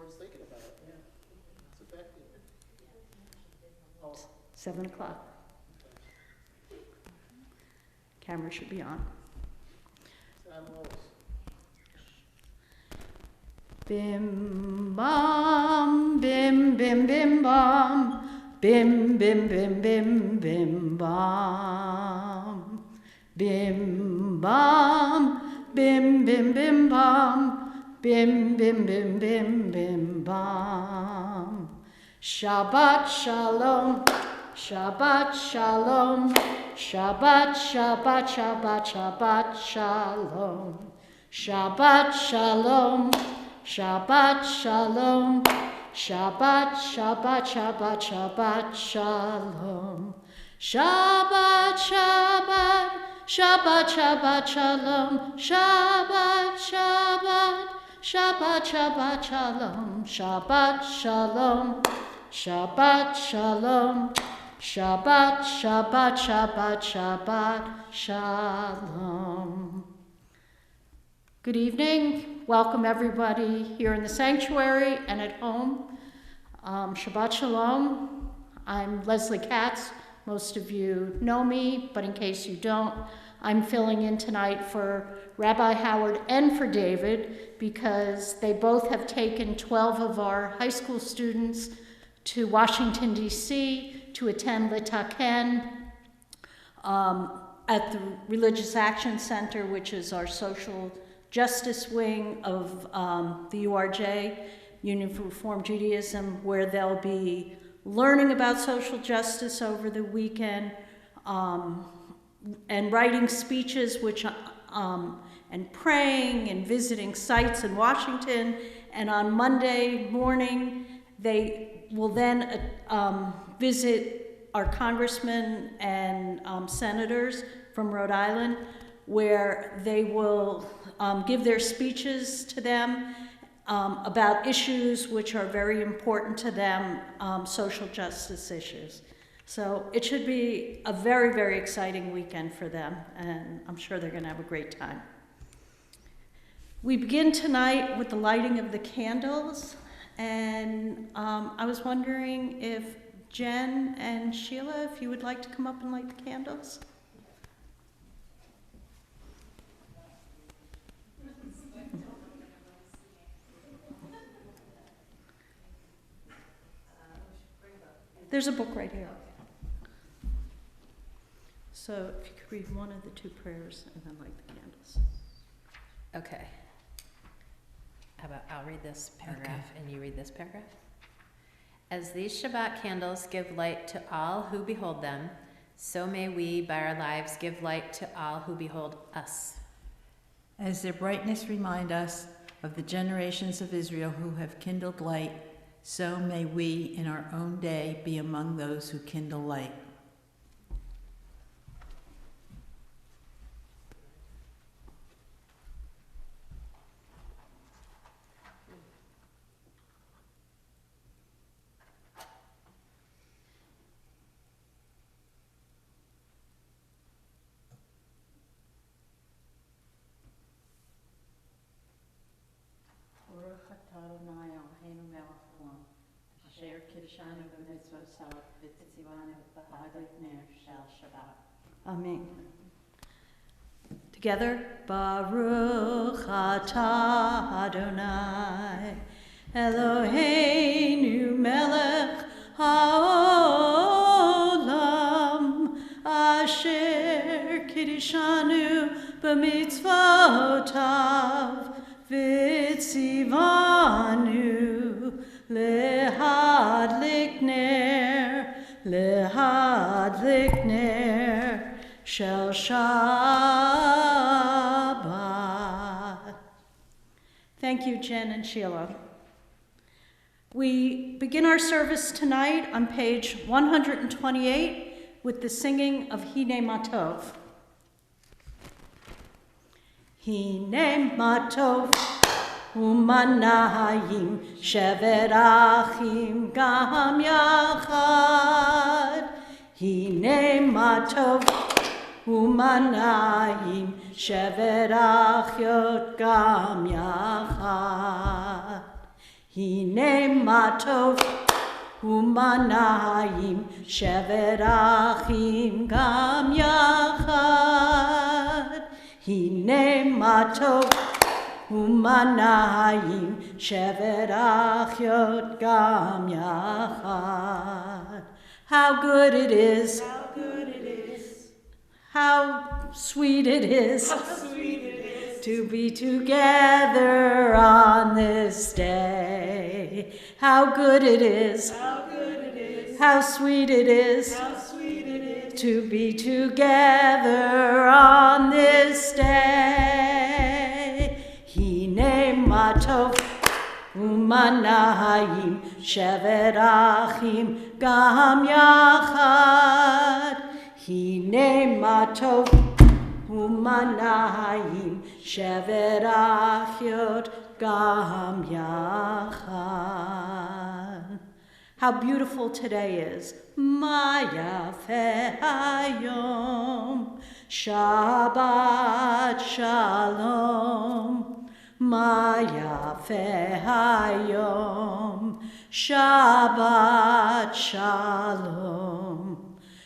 was thinking about it, yeah. It's effective. Oh, 7 o'clock. Camera should be on. Sam Lois. Bim bam, bim bim bim bam, bim bim bim bim bim bam, bim bam, bim bim bim bam, bim bim bim bim bim bam. Shabbat shalom, Shabbat shalom, Shabbat Shabbat Shabbat Shabbat shalom, Shabbat shalom. Shabbat shalom, Shabbat, Shabbat, Shabbat, Shabbat shalom, Shabbat, Shabbat, Shabbat, Shabbat shalom, Shabbat, Shabbat, Shabbat, Shabbat shalom, Shabbat shalom, Shabbat shalom, Shabbat, Shabbat, Shabbat, Shabbat shalom. Good evening. Welcome everybody here in the sanctuary and at home. Shabbat Shalom. I'm Leslie Katz. Most of you know me, but in case you don't, I'm filling in tonight for Rabbi Howard and for David because they both have taken 12 of our high school students to Washington, D.C. to attend Litaken at the Religious Action Center, which is our social justice wing of the URJ, Union for Reform Judaism, where they'll be learning about social justice over the weekend and writing speeches, and praying and visiting sites in Washington. And on Monday morning, they will then visit our congressmen and senators from Rhode Island, where they will give their speeches to them about issues which are very important to them, social justice issues. So it should be a very, very exciting weekend for them, and I'm sure they're going to have a great time. We begin tonight with the lighting of the candles, and I was wondering if Jen and Sheila, if you would like to come up and light the candles. There's a book right here. So if you could read one of the two prayers and then light the candles. Okay. How about I'll read this paragraph and you read this paragraph? As these Shabbat candles give light to all who behold them, so may we, by our lives, give light to all who behold us. As their brightness remind us of the generations of Israel who have kindled light, so may we in our own day be among those who kindle light. Amen. Together, Baruch atah Adonai, Eloheinu melech haolam, asher kiddushanu b'mitzvotav, v'tzivanu lehadlik ner shel Shabbat. Thank you, Jen and Sheila. We begin our service tonight on page 128 with the singing of Hine Matov. Hine Matov umanayim shevet achim gam yachad. Hine Matov umanayim shevet achyot gam yachad. Hine matov umanayim shevet achim gam yachad. Hine matov umanayim shevet achyot gam yachad. How good it is. How good it is. How sweet it is. How sweet it is. To be together on this day. How good it is. How good it is. How sweet it is. How sweet it is. To be together on this day. Hine matov umanayim shevet achim gam yachad. Hine matov umanayim shevet achyot gam yachad. How beautiful today is. Ma yafeh hayom, Shabbat shalom. Ma yafeh hayom, Shabbat shalom.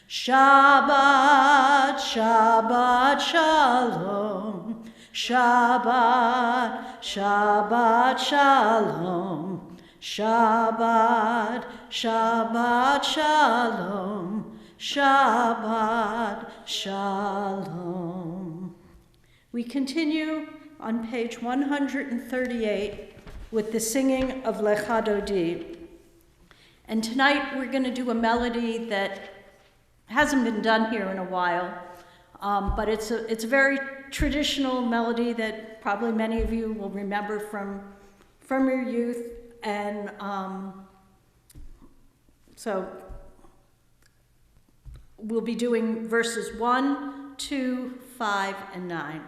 Shabbat, Shabbat shalom. Shabbat, Shabbat shalom. Shabbat, Shabbat shalom. Shabbat shalom. We continue on page 138 with the singing of Lecha Dodi. And tonight we're going to do a melody that hasn't been done here in a while, but it's a very traditional melody that probably many of you will remember from your youth. And so we'll be doing verses 1, 2, 5, and 9.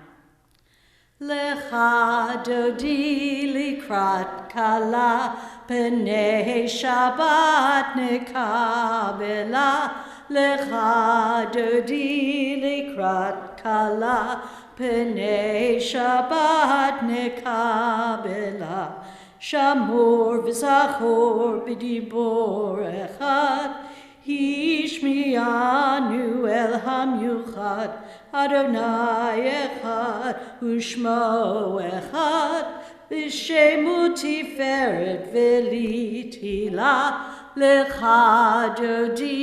Lecha dodi likrat kala p'nei Shabbat nekabela. Lecha dodi likrat kala p'nei Shabbat nekabela. Shamor v'zachor b'dibor echad, Hishmianu el hamyuchad, Adonai echad, Ushmo echad, V'shemu tiferet v'litila, Lecha dodi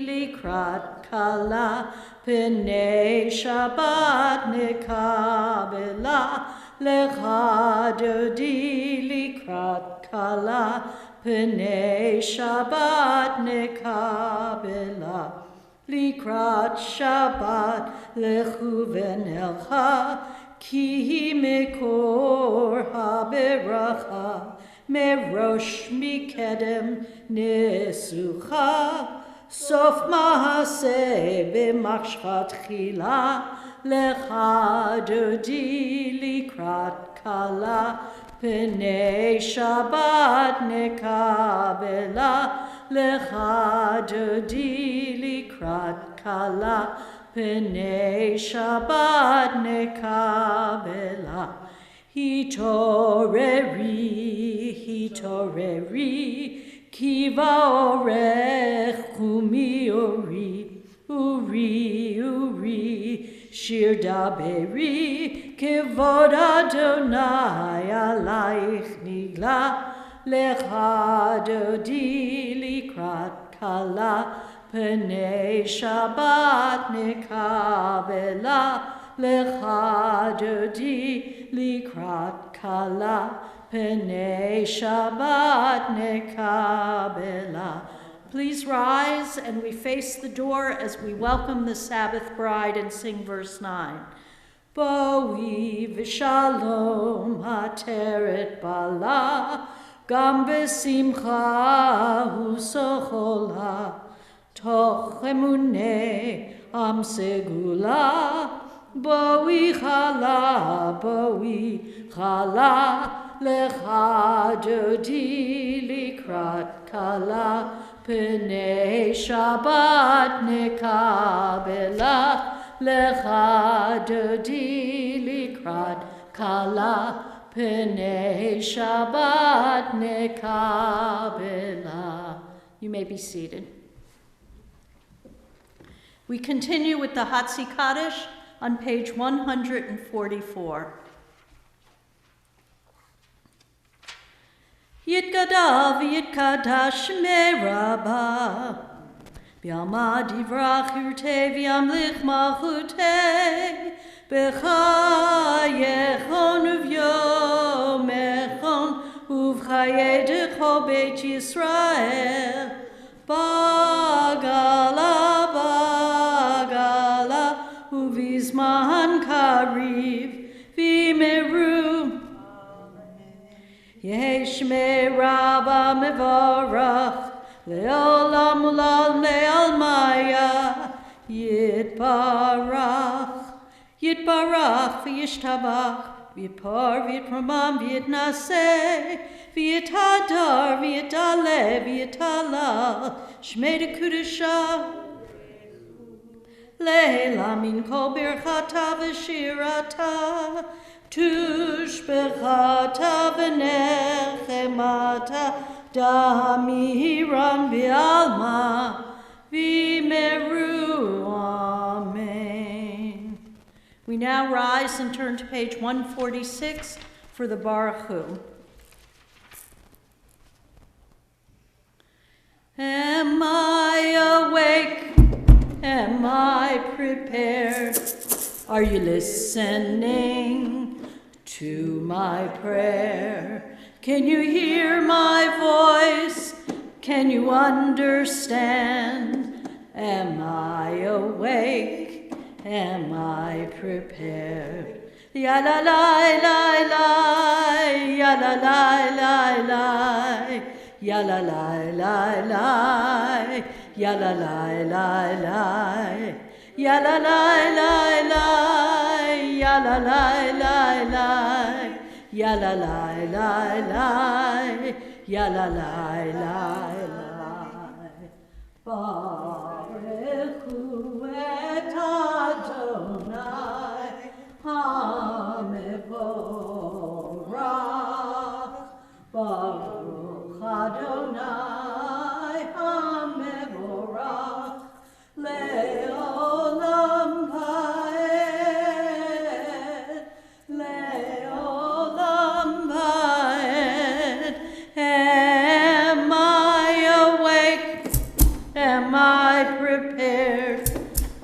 likrat kala, P'nei Shabbat nekabela. Lecha dodi likrat kala, P'nei Shabbat nekabela. Likrat Shabbat lechu v'nelcha, ki mekor haberacha, merosh mikedem nesucha, sof mahaseh v'machshat chila. Lecha dodi likrat kala, P'nei Shabbat nekabela. Lecha dodi likrat kala, P'nei Shabbat nekabela. Hitoreri, kiva orech kumi ori, uri, shir daberi, kevod Adonai alaich nigla. Lecha dodi likrat kala, P'nei Shabbat nekabela. Lecha dodi likrat kala, P'nei Shabbat nekabela. Please rise, and we face the door as we welcome the Sabbath bride and sing verse 9. Boi v'shalom hateret bala, gam besimcha usochola, toch emuneh am segula. Boi chala, lecha dodi likrat kala, P'nei Shabbat nekabela. Lecha dodi likrat kala, P'nei Shabbat nekabela. You may be seated. We continue with the Hatzi Kaddish on page 144. Yitgadal v'yitkadash merabah B'yamad yivrach yurtei v'yamlich malchutei B'chayechon uv'yomechon uv'chayedecho beit Yisrael Bagala uv'izman kariv v'meru Yehi Shmei Rabba Mevorach Le'olam ulam le'almaya Yitbarach v'yishtabach V'yipar v'yitramam v'yitnaseh V'yitadar v'yitale v'yitalal Shmei Dekudesha Le'ela min kol birchata v'shirata Tushbechata v'nechemata Damiran v'alma v'meru. Amen. We now rise and turn to page 146 for the Baruch Hu. Am I awake? Am I prepared? Are you listening to my prayer? Can you hear my voice? Can you understand? Am I awake? Am I prepared? Ya la la la la, ya la la la la, ya la la la la, ya la la la la. Ya la la la la, ya la la la la, ya la la la la, ya la la la la. Baruch hu et Adonai hamevorach. Baruch Adonai hamevorach. Le'olam va'ed, le'olam va'ed. Am I awake? Am I prepared?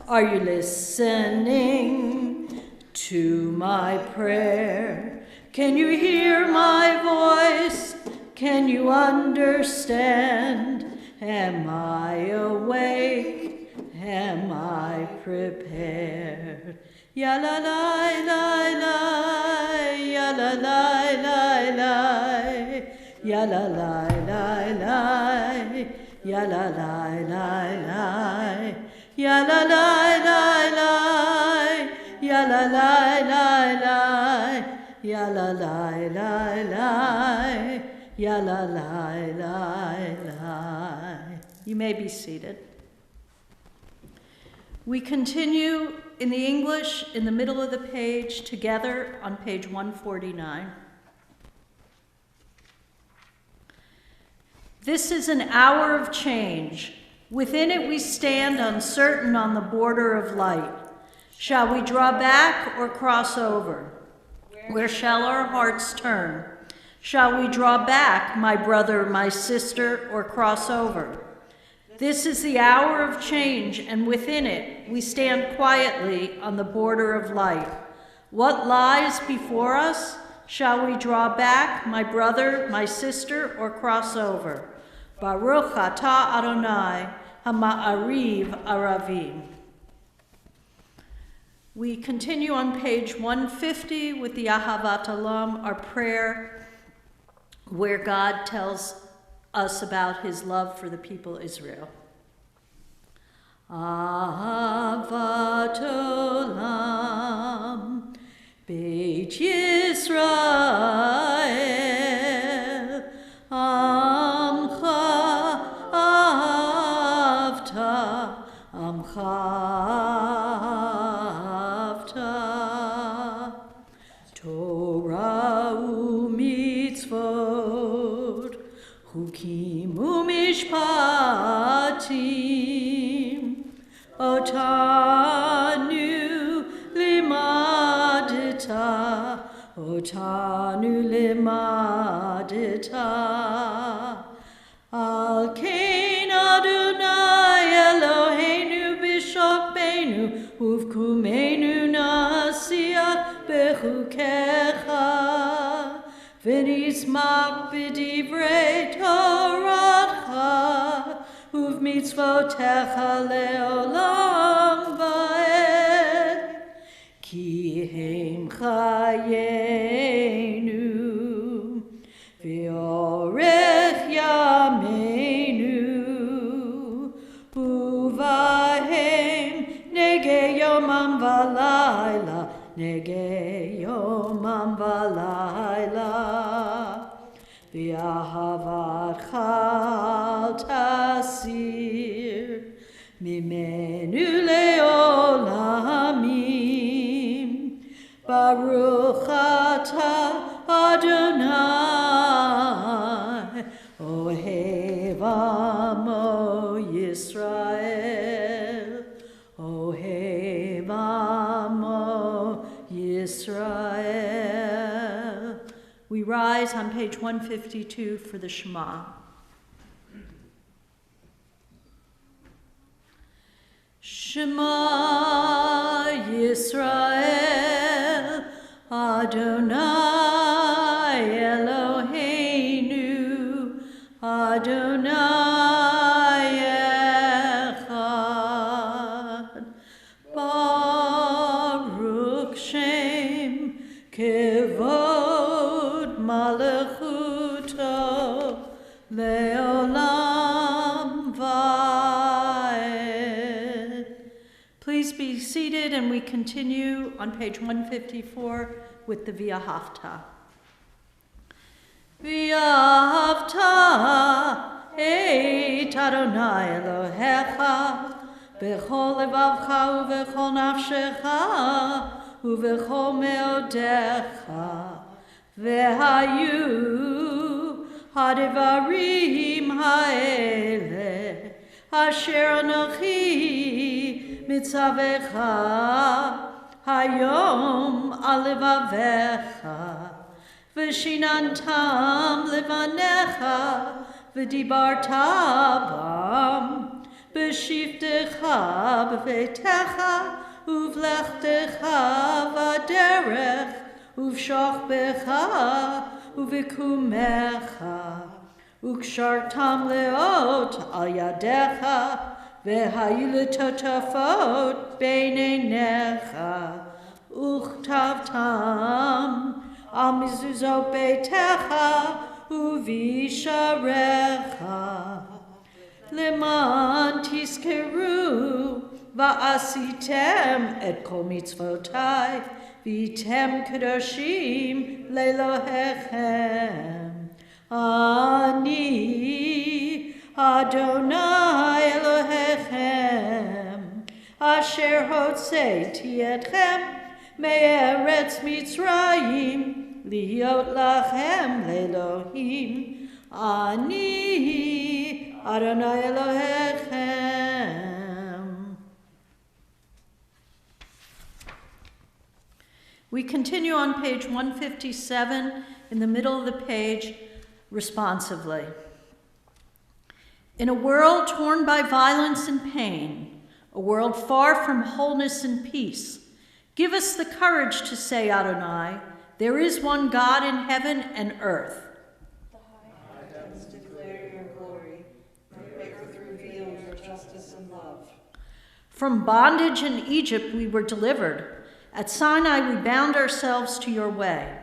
Are you listening to my prayer? Can you hear my voice? Can you understand? Am I awake? Am I prepared? Ya la la la la, ya la la la la, ya la la la la, ya la la la la, ya la la la la, ya la la la la, ya la la la la, ya la la la la. You may be seated. We continue in the English in the middle of the page together on page 149. This is an hour of change. Within it we stand uncertain on the border of light. Shall we draw back or cross over? Where shall our hearts turn? Shall we draw back, my brother, my sister, or cross over? This is the hour of change, and within it we stand quietly on the border of light. What lies before us? Shall we draw back, my brother, my sister, or cross over? Baruch atah Adonai, hama'ariv aravim. We continue on page 150 with the Ahavat Olam, our prayer, where God tells us about his love for the people Israel. Ahavat Olam, Beit Yisrael, Amcha avta, Amcha avta, Torah Chukim u'mishpatim, otanu limadita, otanu limadita. Al kein Adonai Eloheinu b'shokbeinu, uvkumenu nasiach bechukecha, v'nismach b'divrei Toracha, uv'mitzvotecha le'olam va'ed, ki hem chayenu, v'orech yameinu, uvahem nege yomam v'layla, nege yomam v'layla, v'ahavat chal tasir, mimenu le'olamim, baruch atah Adonai, Ohev Amo Yisrael, Ohev Amo Yisrael. We rise on page 152 for the Shema. Shema Yisrael, Adonai Eloheinu, Adonai Echad, Baruch Shem Kevod Malachuto Leolam Vaed. Please be seated, and we continue on page 154 with the V'ahavta. V'ahavta et Adonai Elohecha b'chol levavcha u'v'chol nafshecha u'v'chol meodecha v'hayu ha'devarim ha'ele asher anochi mitzavecha hayom alevavecha v'shinantam levanecha v'dibarta bam b'shiftecha b'veitecha uv'lechtecha v'aderech uv'shochbecha uv'kumecha ukshartam leot al yadecha v'hayu letotafot beinenecha uchtavtam al mezuzot beitecha uvisharecha leman tiskeru va'asitem et kol mitzvotai v'item kadoshim lelohechem. Ani Adonai Elohechem asher hotzeiti etchem me'eretz Mitzrayim liot lachem le'Elohim. Ani Adonai Elohechem. We continue on page 157 in the middle of the page responsively. In a world torn by violence and pain, a world far from wholeness and peace, give us the courage to say, Adonai, there is one God in heaven and earth. The high heavens declare your glory, the earth reveals your justice and love. From bondage in Egypt we were delivered. At Sinai we bound ourselves to your way.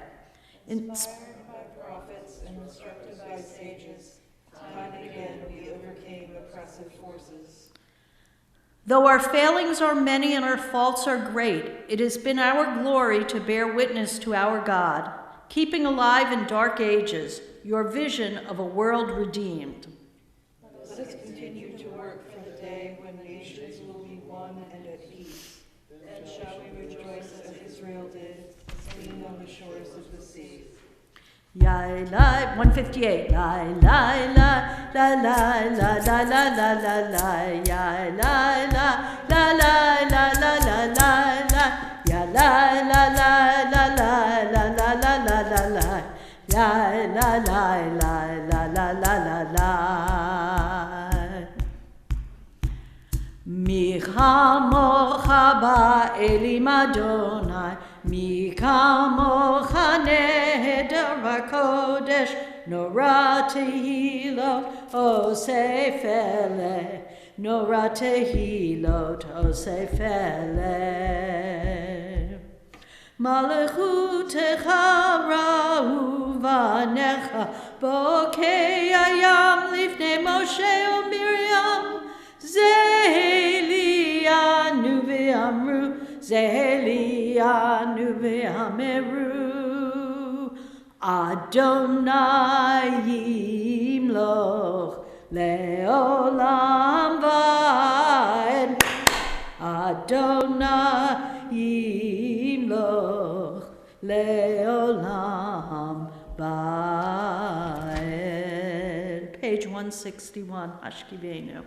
Inspired by prophets and instructed by sages, time and again we overcame oppressive forces. Though our failings are many and our faults are great, it has been our glory to bear witness to our God, keeping alive in dark ages your vision of a world redeemed. Let us continue to work for the day when nations will be one and at peace. Then shall we rejoice as Israel did, singing on the shores of the sea. Yai lai, 158. Lai lai la la la la la la la la la. Yai lai la la la la la la la la. Ya la la la la la la la la la la la. Ya la la la la la la la la. Mi chamocha ba'elim Adonai, mi kamocha neder hakodesh, nora tehilot osef eleh, nora tehilot osef eleh. Malachutecha ra'u vanecha, bokei hayam lifnei Moshe u'Miriam, Zehelianu ve'amru, Zehelianu ve'ameru, Adonai yimloch le'olam va'ed, Adonai yimloch le'olam va'ed. Page 161, Hashkivenu.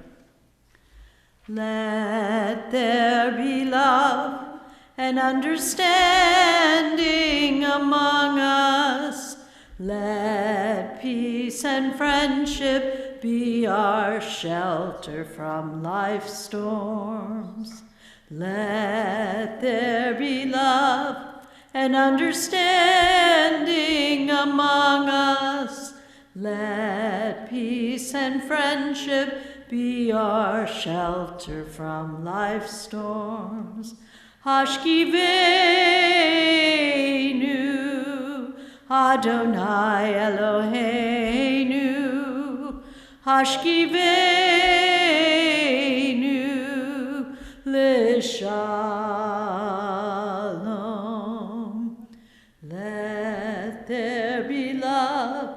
Let there be love and understanding among us. Let peace and friendship be our shelter from life's storms. Let there be love and understanding among us. Let peace and friendship be our shelter from life's storms. Hashkivenu, Adonai Eloheinu. Hashkivenu, L'shalom. Let there be love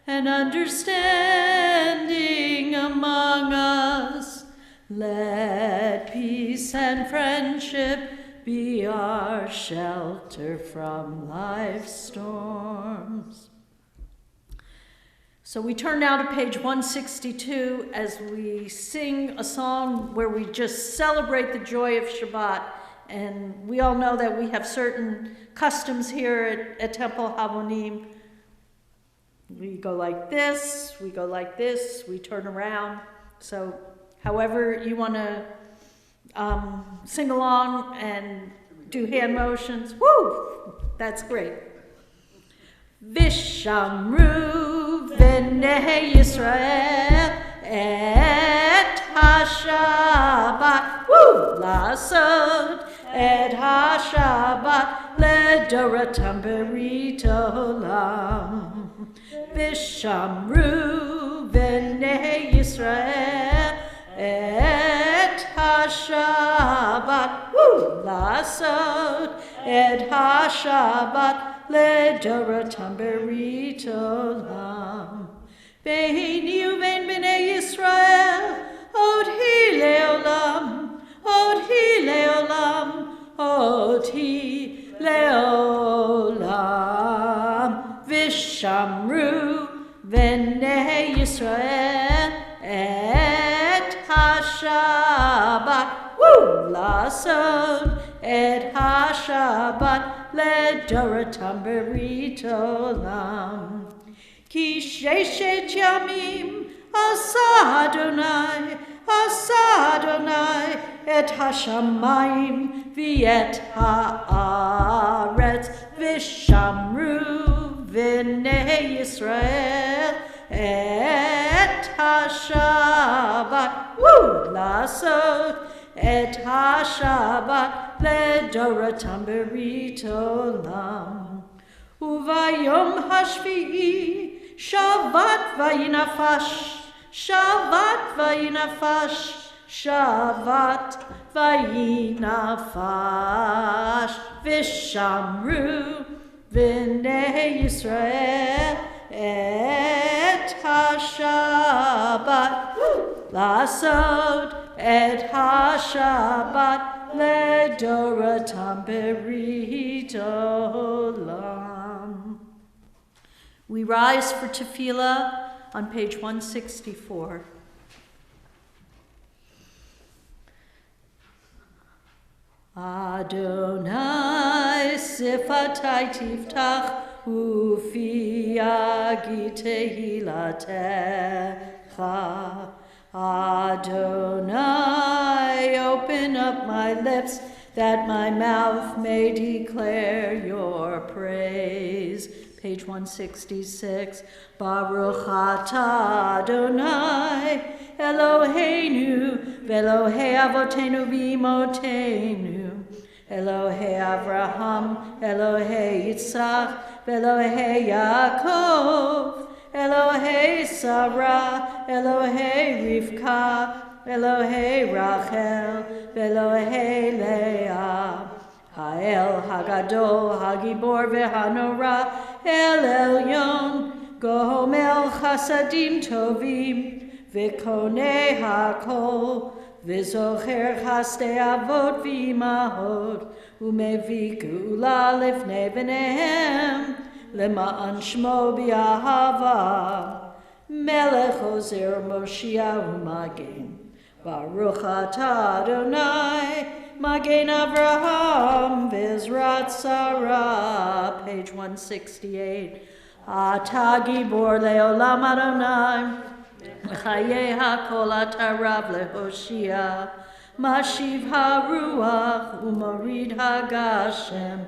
and understanding among us. Let peace and friendship be our shelter from life's storms. So we turn now to page 162 as we sing a song where we just celebrate the joy of Shabbat. And we all know that we have certain customs here at Temple Habonim. We go like this, we go like this, we turn around. So however you want to sing along and do hand motions, woo, that's great. Vishamru v'nei Yisrael et ha-Shabbat, woo, lasod et ha-Shabbat ledoratam berit olam. Vishamru v'nei Yisrael et ha-Shabbat, woo, lasod et ha-Shabbat ledoratam berit olam. Ve'ini uvein b'nei Yisrael od hi leolam, od hi leolam, od hi leolam. Vishamru v'nei Yisrael et ha-Shabbat, woo, lasod et ha-Shabbat ledoratam berit olam. Ki sheshet yamim asa Adonai et hashamayim v'et haaretz. Vishamru v'nei Yisrael et ha-Shabbat, woo, lasod et ha-Shabbat ledoratam berit olam. Uvayom hashvi'i Shabbat vayinafash, Shabbat vayinafash, Shabbat vayinafash. Vishamru v'nei Yisrael et ha-Shabbat, lasod et ha-Shabbat ledoratam berit olam. We rise for tefillah on page 164. Adonai sifatai tiftach ufi yagi tehilatecha. Adonai, open up my lips that my mouth may declare your praise. Page 166. Baruch atah Adonai Eloheinu v'Elohei avotenu v'imotenu, Elohei Avraham, Elohei Yitzchak, v'Elohei Yaakov, Elohei Sarah, Elohei Rivka, Elohei Rachel, v'Elohei Leah. Ha'el Hagadol Hagibor v'Hanora El Elyon, Gomel Chasadim Tovim, V'Konei Hakol, V'Zocher Chastei Avot v'Imahot, U'Mevi Geula Lifnei B'neihem, Lema'an Shmo B'Ahava, Melech Ozer Moshiach U'Magen, Baruch atah Adonai, Magen Avraham, V'Ezrat Sarah, page 168. Atah Gibor Le'olam Adonai, Chaye HaKol atah Rav leHoshia, Mashiv HaRuach U'Morid HaGashem,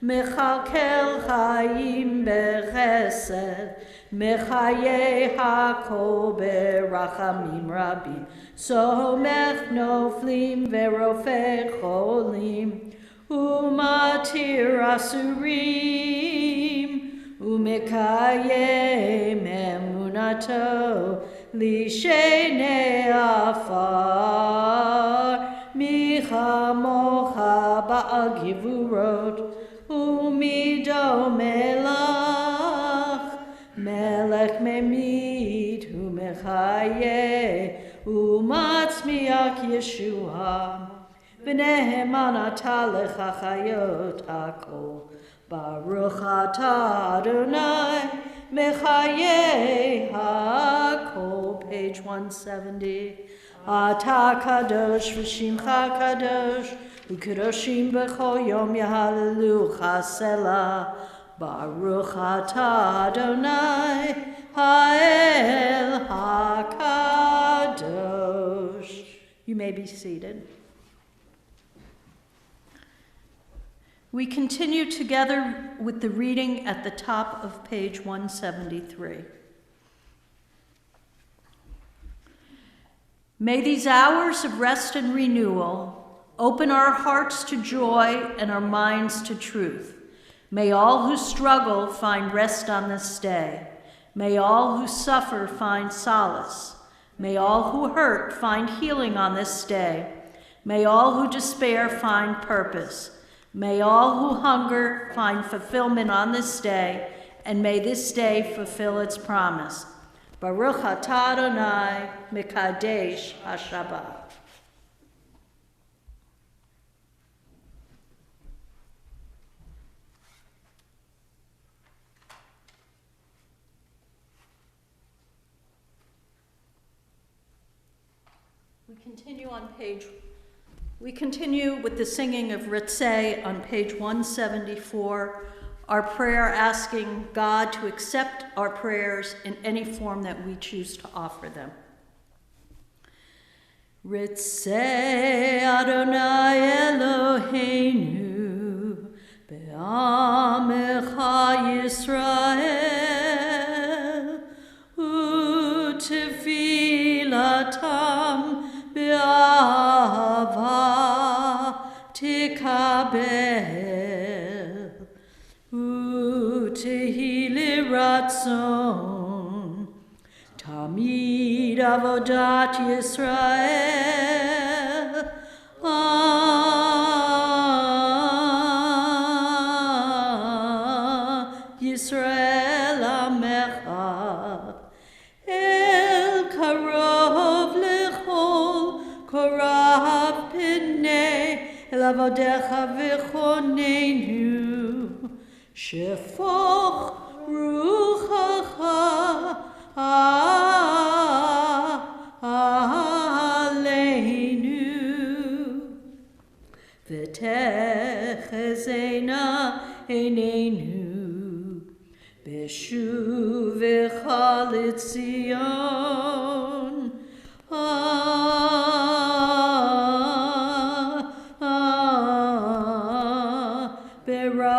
Mechalkel Chaim Bechesed, Mechaye HaKol Berachamim Rabim, Somech Noflim Ve'Rofeh Cholim, U'Matir Asurim, U'Mekayem Emunato, Lishenei Afar, Michamocha Ba'al Givurot, U'Mido Melach, Melech Memit, U'Mechaye, U'Matzmiach Yeshua, V'Neheman atah lecha chayot hakol, Baruch atah Adonai, Mechaye hakol, page 170. Atah kadosh v'shimcha kadosh, u'kadoshim b'chol yom yahalelucha selah. Baruch atah Adonai, ha'el hakadosh. You may be seated. We continue together with the reading at the top of page 173. May these hours of rest and renewal open our hearts to joy and our minds to truth. May all who struggle find rest on this day. May all who suffer find solace. May all who hurt find healing on this day. May all who despair find purpose. May all who hunger find fulfillment on this day, and may this day fulfill its promise. Baruch atah Adonai, Mekadesh HaShabbat. We continue with the singing of Ritzeh on page 174, our prayer asking God to accept our prayers in any form that we choose to offer them. Ritzeh Adonai Eloheinu be'amecha Yisrael u'tefilatam be'ahava tikabel u'tehi liratzon tamid avodat Yisrael Yisrael amecha el karov lechol korav pnei el avodecha v'chonenu shefoch rucha Beshuvecha L'Tzion. Berachamim.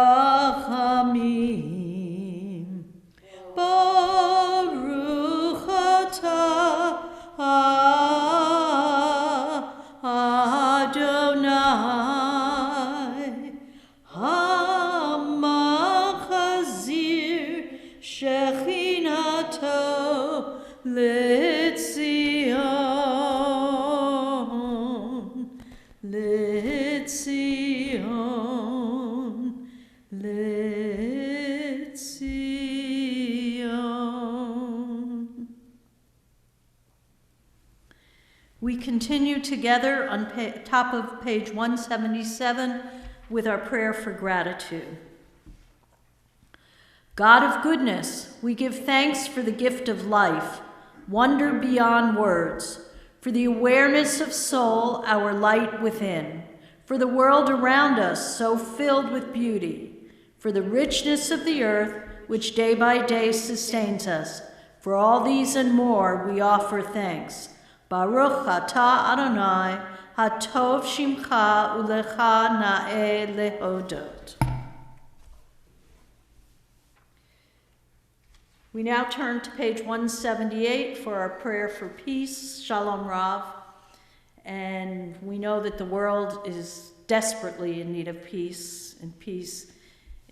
Baruch atah Adonai Hamachazir Shechinato L'Tzion, L'Tzion, L'Tzion. We continue together on top of page 177 with our prayer for gratitude. God of goodness, we give thanks for the gift of life, wonder beyond words, for the awareness of soul, our light within, for the world around us so filled with beauty, for the richness of the earth which day by day sustains us. For all these and more we offer thanks. Baruch atah Adonai, hatov shimcha ulecha na'eh lehodot. We now turn to page 178 for our prayer for peace, Shalom Rav. And we know that the world is desperately in need of peace, and peace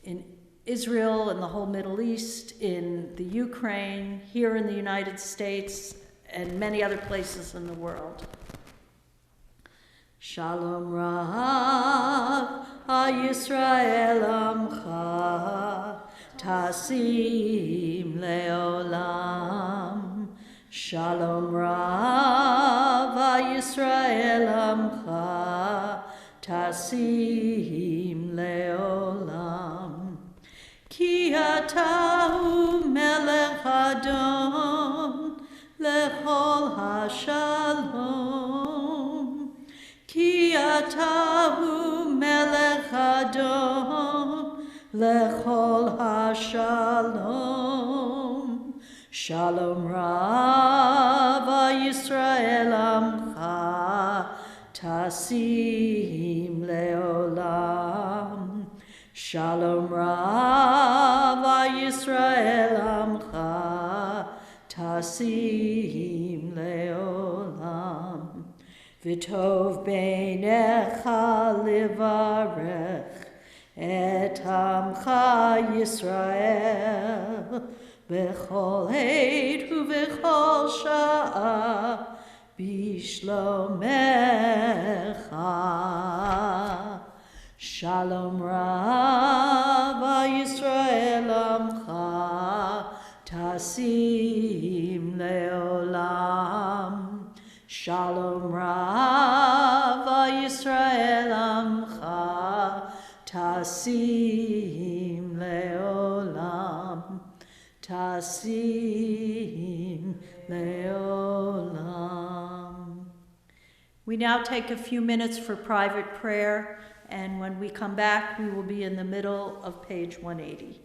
in Israel and the whole Middle East, in the Ukraine, here in the United States, and many other places in the world. Shalom Rav, HaYisrael Amcha, Tasim Leolam. Shalom Rav, HaYisrael Amcha, Tasim Leolam. Ki atahu melech Adon, lechol hashalom. Ki atahu melech Adon, lechol hashalom. Shalom Rav, HaYisrael Amcha, Tasim Leolam. Shalom Rav, HaYisrael Amcha, Tasim Leolam. V'tov beinecha livarech et Amcha Yisrael b'chol heit u'b'chol sha'a b'shlomecha. Shalom Rav, HaYisrael Amcha, Tasim Leolam. Shalom Rav, HaYisrael Amcha, Tasim Leolam. Tasim Leolam. We now take a few minutes for private prayer, and when we come back, we will be in the middle of page 180.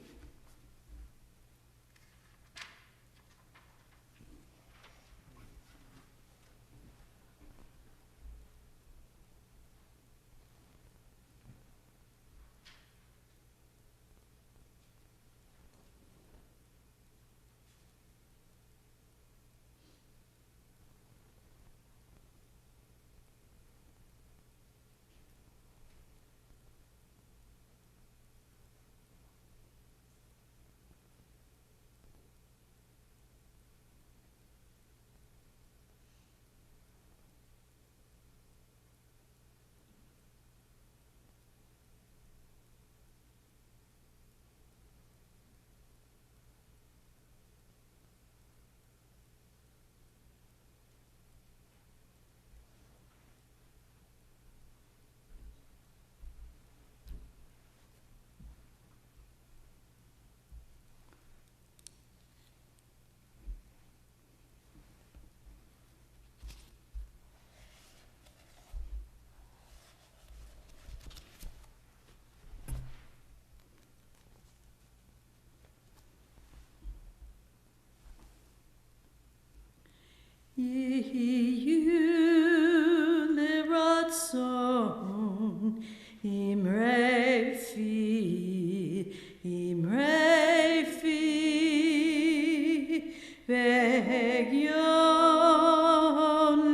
Ve'yon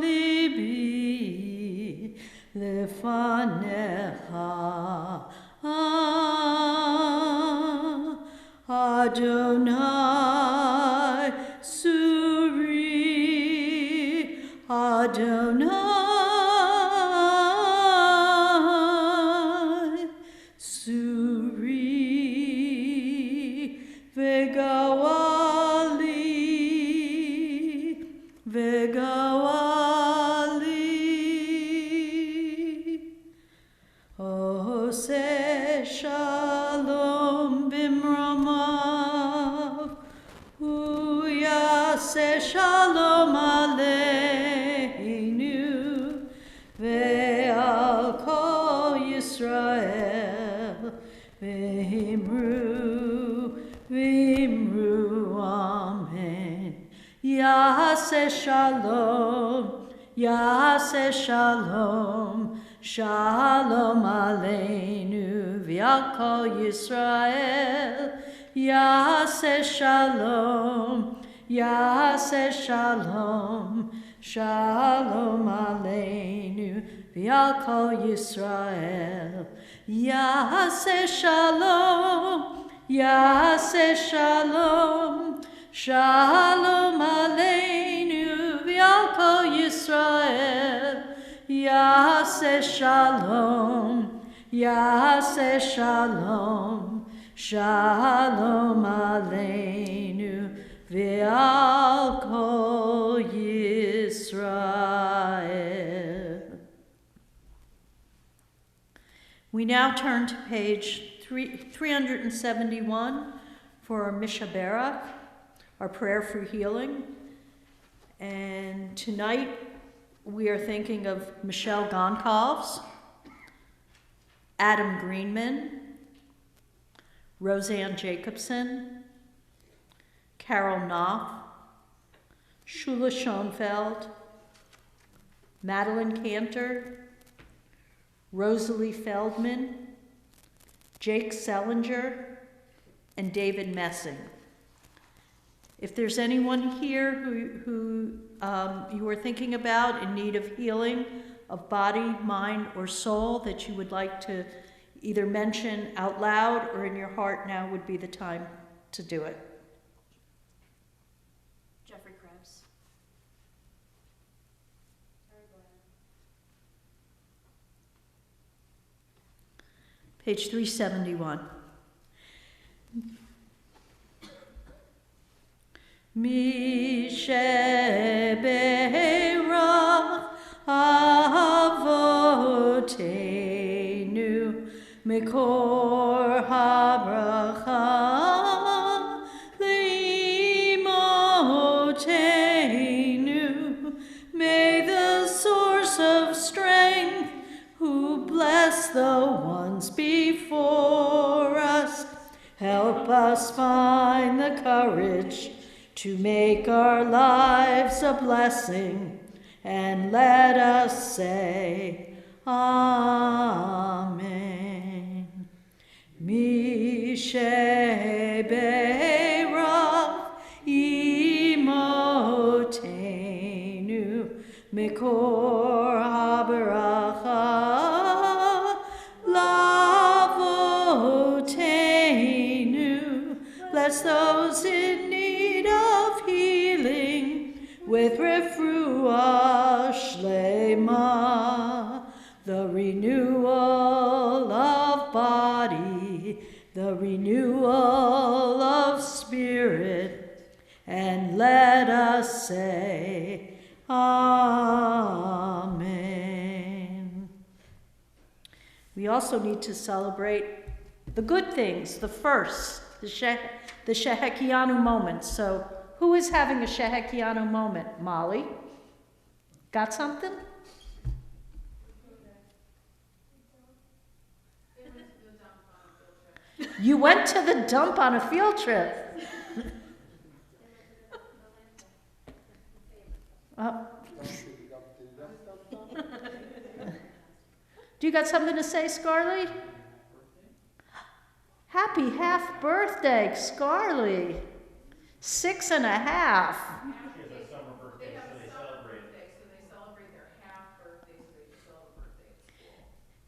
libi lefanecha Adonai Suri Adonai Suri Vegawali Ose Shalom Bimramav Uyase Shalom Aleinu Ve'al Kol Yisrael V'imru Amen Yase Shalom Shalom Aleinu V'al Kol Yisrael Yase Shalom Shalom Aleinu V'al Kol Yisrael Yase Shalom Shalom Aleinu V'al Kol Yisrael Yase Shalom Shalom Aleinu V'al Kol Yisrael. We now turn to page 371 for our Mishaberach, our prayer for healing. And tonight we are thinking of Michelle Gonkalves, Adam Greenman, Roseanne Jacobson, Carol Knopf, Shula Schoenfeld, Madeline Cantor, Rosalie Feldman, Jake Sellinger, and David Messing. If there's anyone here who you are thinking about in need of healing of body, mind, or soul that you would like to either mention out loud or in your heart, now would be the time to do it. Jeffrey Krebs. Page 371. Misheberach Avotenu Mekor habracha leimotenu. May the source of strength, who bless the ones before us, help us find the courage to make our lives a blessing, and let us say, Amen. Misheberach imotenu mikor habaracha lavotenu. Bless those in need of healing with refuah shlema, the renewal of body, the renewal of spirit, and let us say, Amen. We also need to celebrate the good things, the first, the Shehekianu moment. So who is having a Shehekianu moment? Molly? Got something? You went to the dump on a field trip. Do you got something to say, Scarly? Happy half birthday, Scarly. 6.5.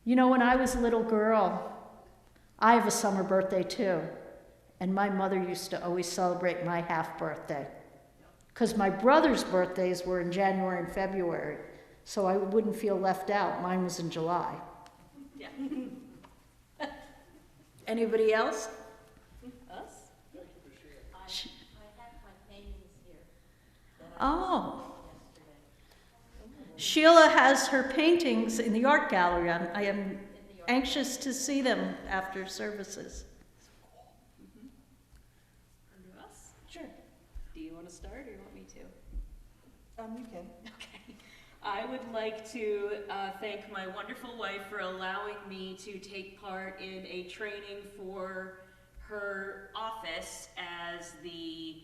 You know, when I was a little girl, I have a summer birthday too, and my mother used to always celebrate my half birthday. Because my brother's birthdays were in January and February, so I wouldn't feel left out. Mine was in July. Yeah. Anybody else? Us? Oh. Sheila has her paintings in the art gallery. I am anxious to see them after services. And us? Sure. Do you want to start or you want me to? You can. Okay. I would like to thank my wonderful wife for allowing me to take part in a training for her office as the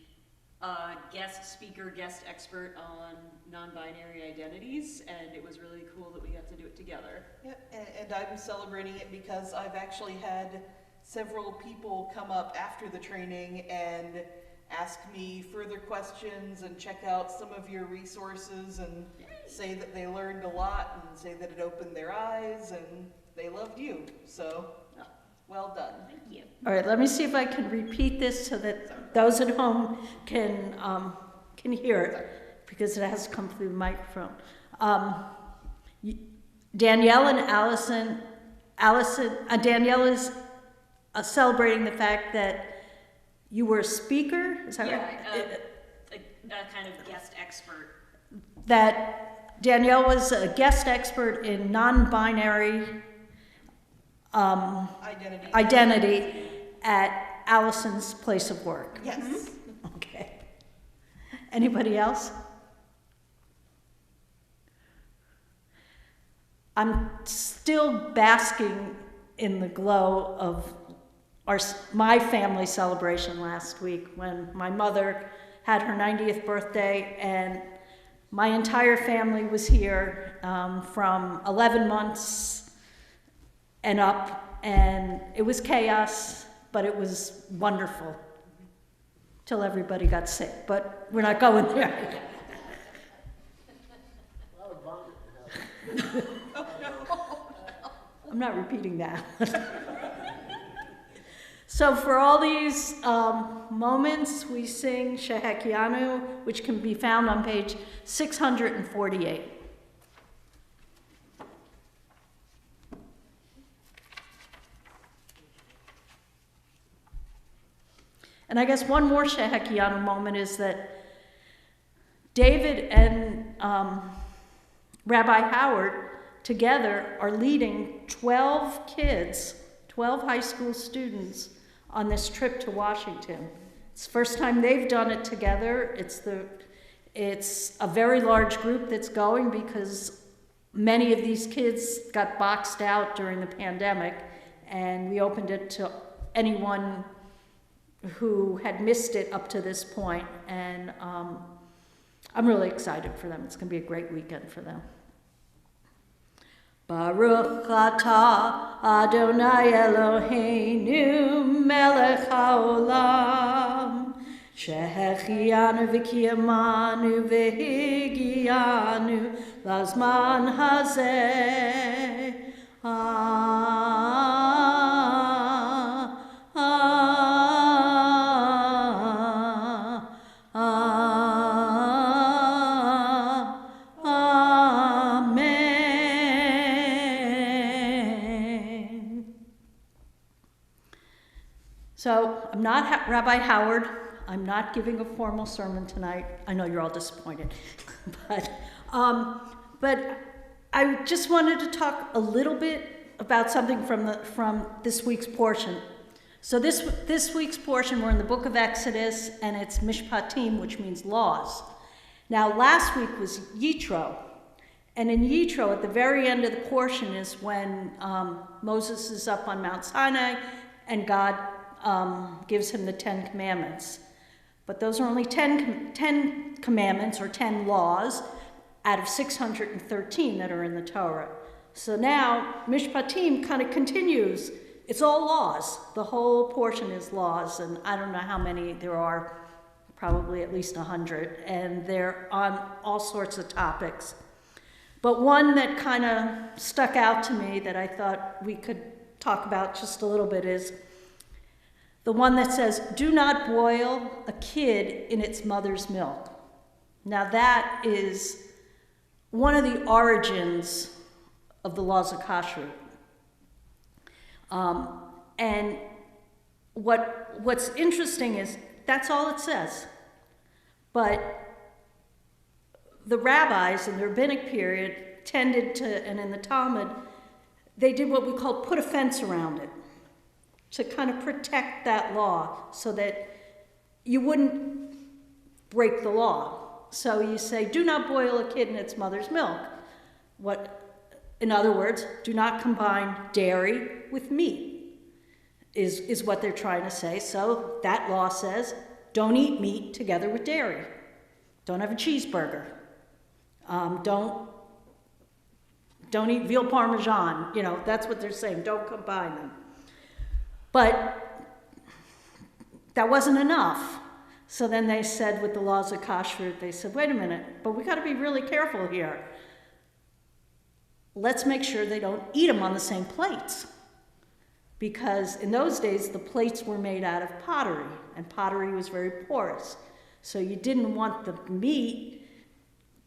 guest speaker, guest expert on non-binary identities, and it was really cool that we got to do it together. Yeah, and I'm celebrating it because I've actually had several people come up after the training and ask me further questions and check out some of your resources and say that they learned a lot and say that it opened their eyes and they loved you. So, well done. Thank you. All right, let me see if I can repeat this so that those at home can hear it, because it has to come through the microphone. Danielle and Danielle is celebrating the fact that you were a speaker, is that right? A kind of guest expert. That Danielle was a guest expert in non-binary identity at Allison's place of work. Yes. Okay. Anybody else? I'm still basking in the glow of my family celebration last week when my mother had her 90th birthday, and my entire family was here from 11 months and up, and it was chaos, but it was wonderful till everybody got sick, but we're not going there. I'm not repeating that. So for all these moments, we sing Shehekianu, which can be found on page 648. And I guess one more Shehekianu moment is that David and Rabbi Howard together are leading 12 kids, 12 high school students on this trip to Washington. It's the first time they've done it together. It's a very large group that's going because many of these kids got boxed out during the pandemic, and we opened it to anyone who had missed it up to this point, and I'm really excited for them. It's going to be a great weekend for them. Baruch atah Adonai Eloheinu melech haolam shehechianu v'kiyamanu v'higianu lazman hazeh. So I'm not Rabbi Howard. I'm not giving a formal sermon tonight. I know you're all disappointed, but I just wanted to talk a little bit about something from this week's portion. So this week's portion, we're in the book of Exodus, and it's Mishpatim, which means laws. Now last week was Yitro, and in Yitro, at the very end of the portion, is when Moses is up on Mount Sinai, and God gives him the 10 commandments. But those are only 10 commandments or 10 laws out of 613 that are in the Torah. So now Mishpatim kind of continues. It's all laws. The whole portion is laws, and I don't know how many there are, probably at least 100, and they're on all sorts of topics. But one that kind of stuck out to me that I thought we could talk about just a little bit is the one that says, "Do not boil a kid in its mother's milk." Now that is one of the origins of the laws of kashrut. And what's interesting is that's all it says. But the rabbis in the rabbinic period tended to, and in the Talmud, they did what we call put a fence around it to kind of protect that law so that you wouldn't break the law. So you say, do not boil a kid in its mother's milk. In other words, do not combine dairy with meat, is what they're trying to say. So that law says, don't eat meat together with dairy. Don't have a cheeseburger. Don't eat veal parmesan. You know, that's what they're saying. Don't combine them. But that wasn't enough. So then they said with the laws of kashrut, they said, wait a minute, but we got to be really careful here. Let's make sure they don't eat them on the same plates. Because in those days, the plates were made out of pottery, and pottery was very porous. So you didn't want the meat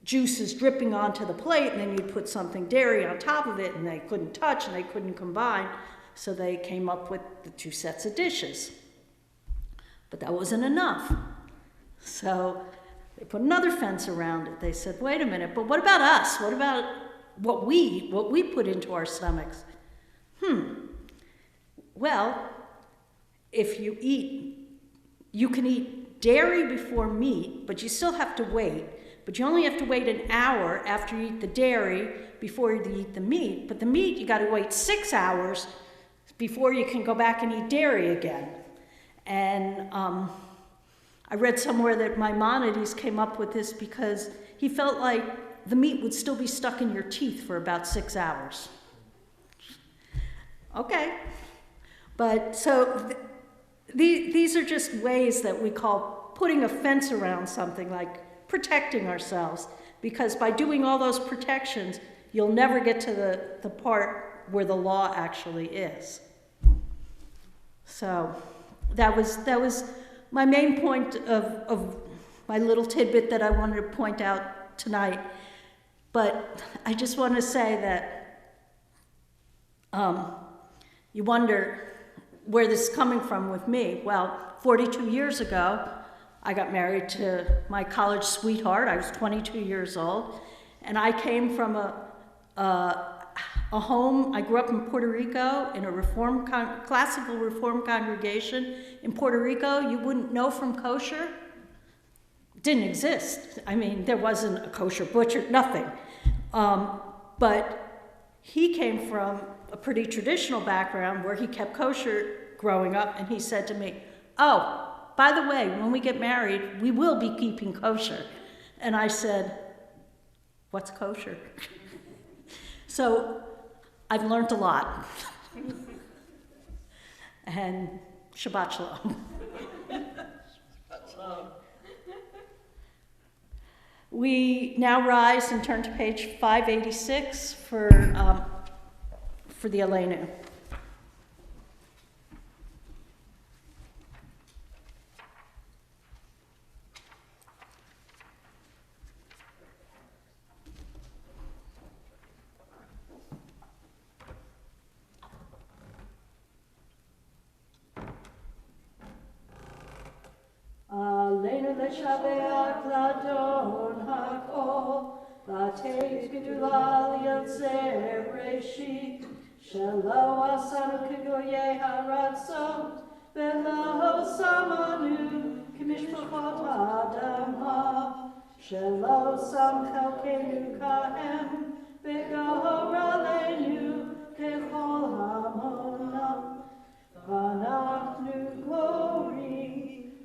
juices dripping onto the plate, and then you'd put something dairy on top of it, and they couldn't touch, and they couldn't combine. So they came up with the two sets of dishes. But that wasn't enough. So they put another fence around it. They said, wait a minute, but what about us? What about what we put into our stomachs? Well, if you can eat dairy before meat, but you still have to wait. But you only have to wait an hour after you eat the dairy before you eat the meat. But the meat, you got to wait 6 hours before you can go back and eat dairy again. And I read somewhere that Maimonides came up with this because he felt like the meat would still be stuck in your teeth for about 6 hours. Okay. But so these are just ways that we call putting a fence around something, like protecting ourselves. Because by doing all those protections, you'll never get to the part where the law actually is. So that was my main point of my little tidbit that I wanted to point out tonight. But I just want to say that you wonder where this is coming from with me. Well, 42 years ago, I got married to my college sweetheart. I was 22 years old, and I came from a home. I grew up in Puerto Rico in a classical Reform congregation. In Puerto Rico, you wouldn't know from kosher. It didn't exist. I mean, there wasn't a kosher butcher, nothing. But he came from a pretty traditional background where he kept kosher growing up, and he said to me, oh, by the way, when we get married, we will be keeping kosher. And I said, what's kosher? So I've learned a lot. And Shabbat Shalom. We now rise and turn to page 586 for the Aleinu. Aleinu leshabeach ladon hakol, latei gedula liyotzer reshit, shelo asanu kegoyei haratzot, velo samanu kimishpachot ha'adam ha, shelo sam chelkeinu kahem, v'gor aleinu kechol hamonam, v'anachnu glorim,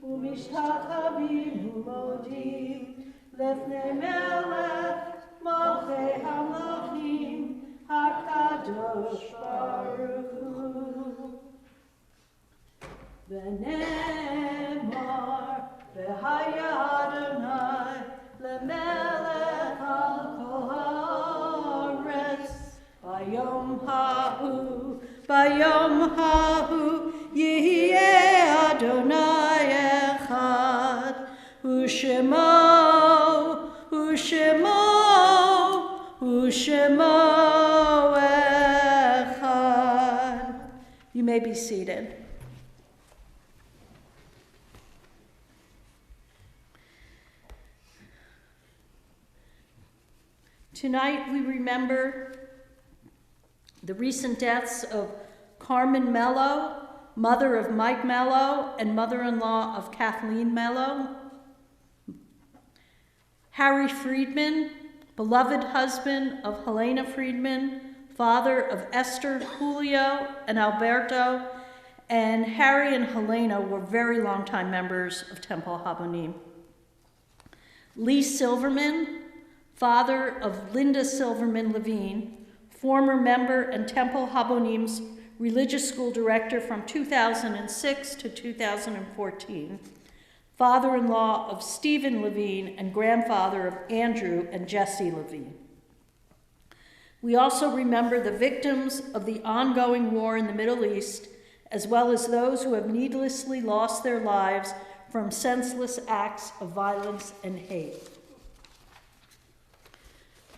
ומשתחווים ומודים לפני מלך מלכי המלכים הקדוש ברוך הוא. ונאמר והיה אדוני למלך על כל Bayom hahu Yehieh Adonai echad, Ushemo, Ushemo, Ushemo echad. You may be seated. Tonight we remember the recent deaths of Carmen Mello, mother of Mike Mello and mother-in-law of Kathleen Mello. Harry Friedman, beloved husband of Helena Friedman, father of Esther, Julio, and Alberto, and Harry and Helena were very long-time members of Temple Habonim. Lee Silverman, father of Linda Silverman Levine, former member and Temple Habonim's religious school director from 2006 to 2014, father-in-law of Stephen Levine and grandfather of Andrew and Jesse Levine. We also remember the victims of the ongoing war in the Middle East, as well as those who have needlessly lost their lives from senseless acts of violence and hate.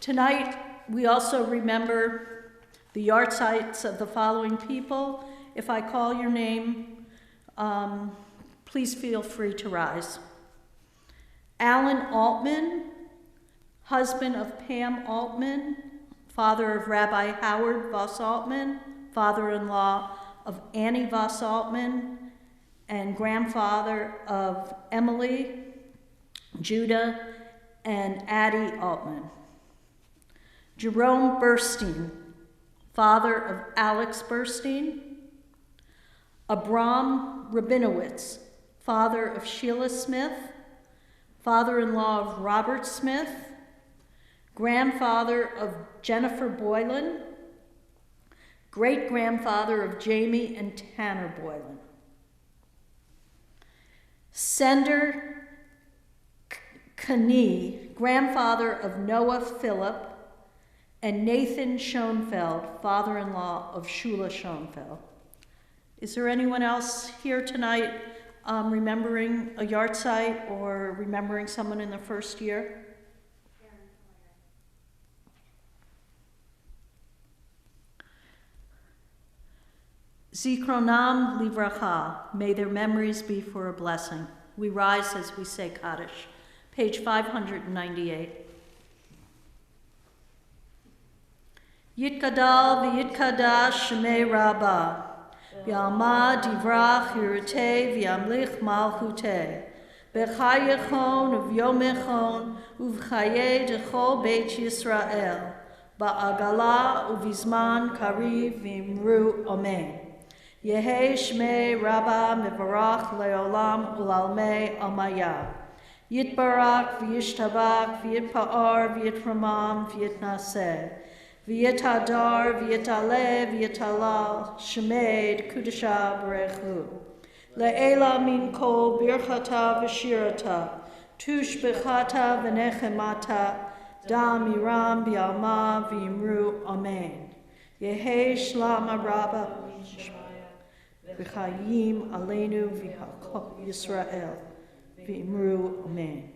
Tonight, we also remember the yahrzeits of the following people. If I call your name, please feel free to rise. Alan Altman, husband of Pam Altman, father of Rabbi Howard Voss Altman, father-in-law of Annie Voss Altman, and grandfather of Emily, Judah, and Addie Altman. Jerome Burstein, father of Alex Burstein. Abram Rabinowitz, father of Sheila Smith, father-in-law of Robert Smith, grandfather of Jennifer Boylan, great-grandfather of Jamie and Tanner Boylan. Sender Kani, grandfather of Noah Phillip, and Nathan Schoenfeld, father-in-law of Shula Schoenfeld. Is there anyone else here tonight remembering a yahrzeit or remembering someone in the first year? Zikronam livracha, may their memories be for a blessing. We rise as we say Kaddish. Page 598. Yitkadal v'yitkadash shmei Rabbah, v'yalma divrach yirteh v'yamlich malchuteh, b'chayechon uv'yomechon uv'chayeh dechol beit Yisrael, ba'agala uv'izman kariv v'imru amen. Yehei shmei Rabbah mivarach leolam ulalmei amaya. Yitbarak v'yishtabak v'yitpa'ar v'yitramam v'yitnaseh. V'yitadar, v'yitale, v'yitalal, shemed, kudasha, berechu. Le'ela min kol birchata v'shirata, tush bechata v'nechemata, da miram b'yalma v'yimru, amen. Yehei shlama rabba, v'chayim aleinu v'hakol Yisrael, v'yimru, amen.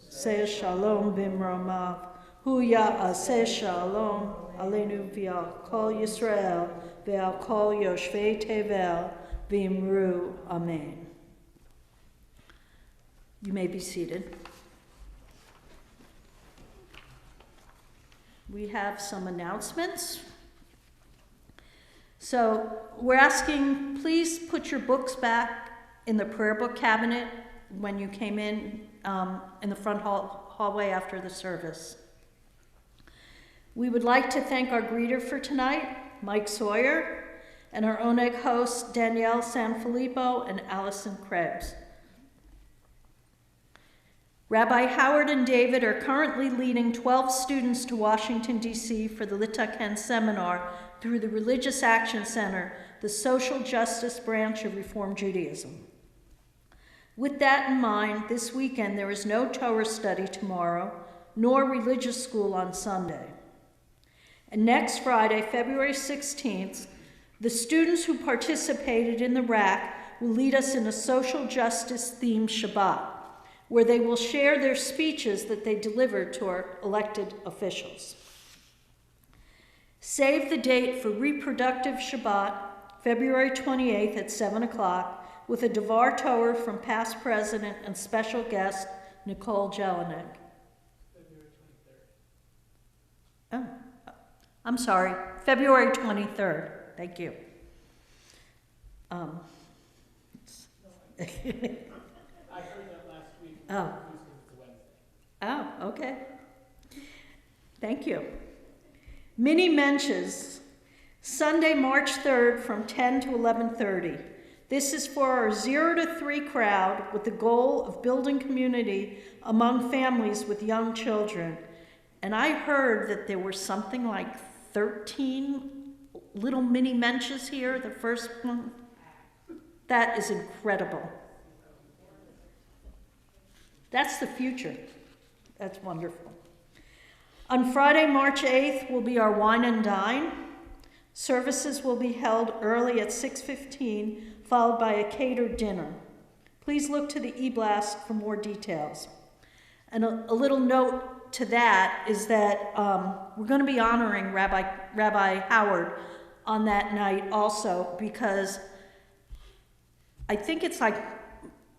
Say shalom b'mramav. Hu ya'aseh shalom aleinu v'al kol Yisrael v'al kol yoshvei tevel v'imru amen. You may be seated. We have some announcements. So we're asking, please put your books back in the prayer book cabinet when you came in the front hallway after the service. We would like to thank our greeter for tonight, Mike Sawyer, and our Oneg hosts, Danielle Sanfilippo and Allison Krebs. Rabbi Howard and David are currently leading 12 students to Washington, D.C. for the Litaken seminar through the Religious Action Center, the social justice branch of Reform Judaism. With that in mind, this weekend there is no Torah study tomorrow, nor religious school on Sunday. And next Friday, February 16th, The students who participated in the RAC will lead us in a social justice-themed Shabbat, where they will share their speeches that they delivered to our elected officials. Save the date for reproductive Shabbat, February 28th at 7 o'clock, with a Devar Torah from past president and special guest Nicole Jelinek. February 23rd. Oh, I'm sorry, February 23rd. Thank you. I heard that last week. Oh. It's a Wednesday. Oh, okay. Thank you. Mini Menches, Sunday, March 3rd from 10 to 11:30. This is for our 0 to 3 crowd with the goal of building community among families with young children. And I heard that there were something like 13 little mini Menches here, the first one. That is incredible. That's the future. That's wonderful. On Friday, March 8th will be our wine and dine. Services will be held early at 6:15, followed by a catered dinner. Please look to the e-blast for more details. And a little note to that is that we're going to be honoring Rabbi Howard on that night also, because I think it's like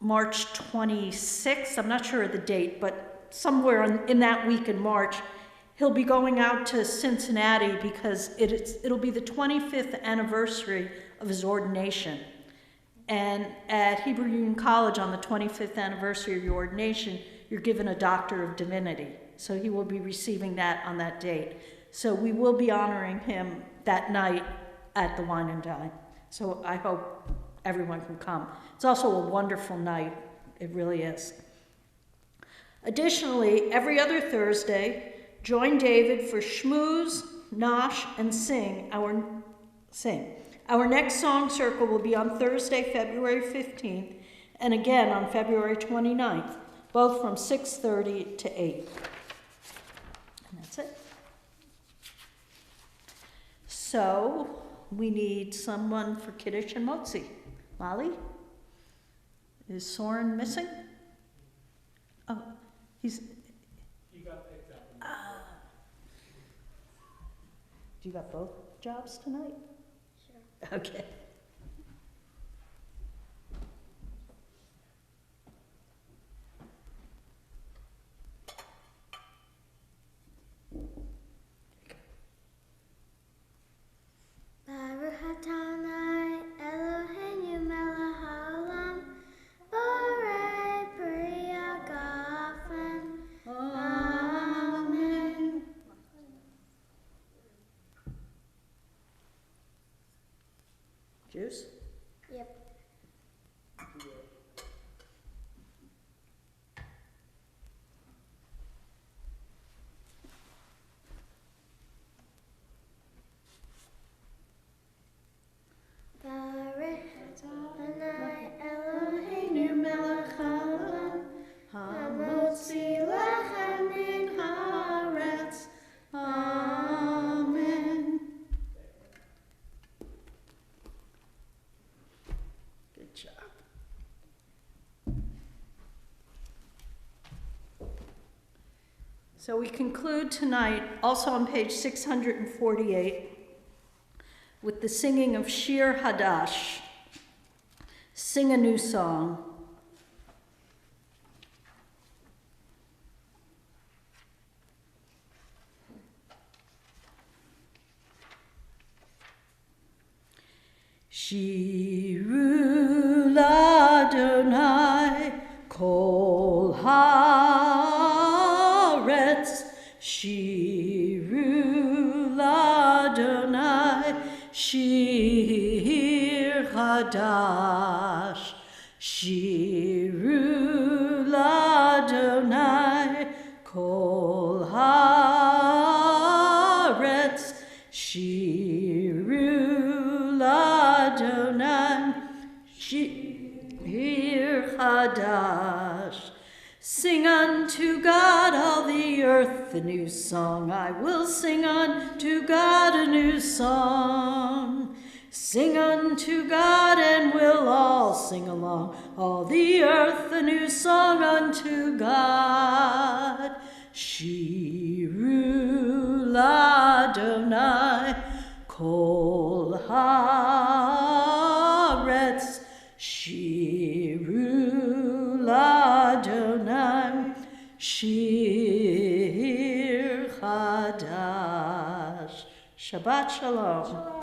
March 26th, I'm not sure of the date, but somewhere in that week in March, he'll be going out to Cincinnati because it'll be the 25th anniversary of his ordination. And at Hebrew Union College on the 25th anniversary of your ordination, you're given a Doctor of Divinity. So he will be receiving that on that date. So we will be honoring him that night at the Wine and Dine. So I hope everyone can come. It's also a wonderful night. It really is. Additionally, every other Thursday, join David for Schmooze, Nosh, and Sing. Our next song circle will be on Thursday, February 15th, and again on February 29th, both from 6:30 to 8. And that's it. So we need someone for Kiddush and Motzi. Molly? Is Soren missing? Oh, he's... You got picked up. You got both jobs tonight? Sure. Okay. Baruch Adonai Eloheinu melech haolam, borei pri hagafen. Amen. Juice? Yep. Baruch Adonai Eloheinu melech haolam, hamotzi lechem min haaretz. Amen. Good job. So we conclude tonight, also on page 648, with the singing of Shir Hadash. Sing a new song. Shiru l'Adonai kol haaretz. Shiru l'Adonai shir hadash. Shiru l'Adonai kol haaretz. Shiru l'Adonai shir hadash. Sing unto God all the earth a new song. I will sing unto God a new song. Sing unto God, and we'll all sing along. All the earth a new song unto God. Shiru Ladonai Kol Haaretz. Shiru Ladonai Shir Chadash. Shabbat Shalom. Shalom.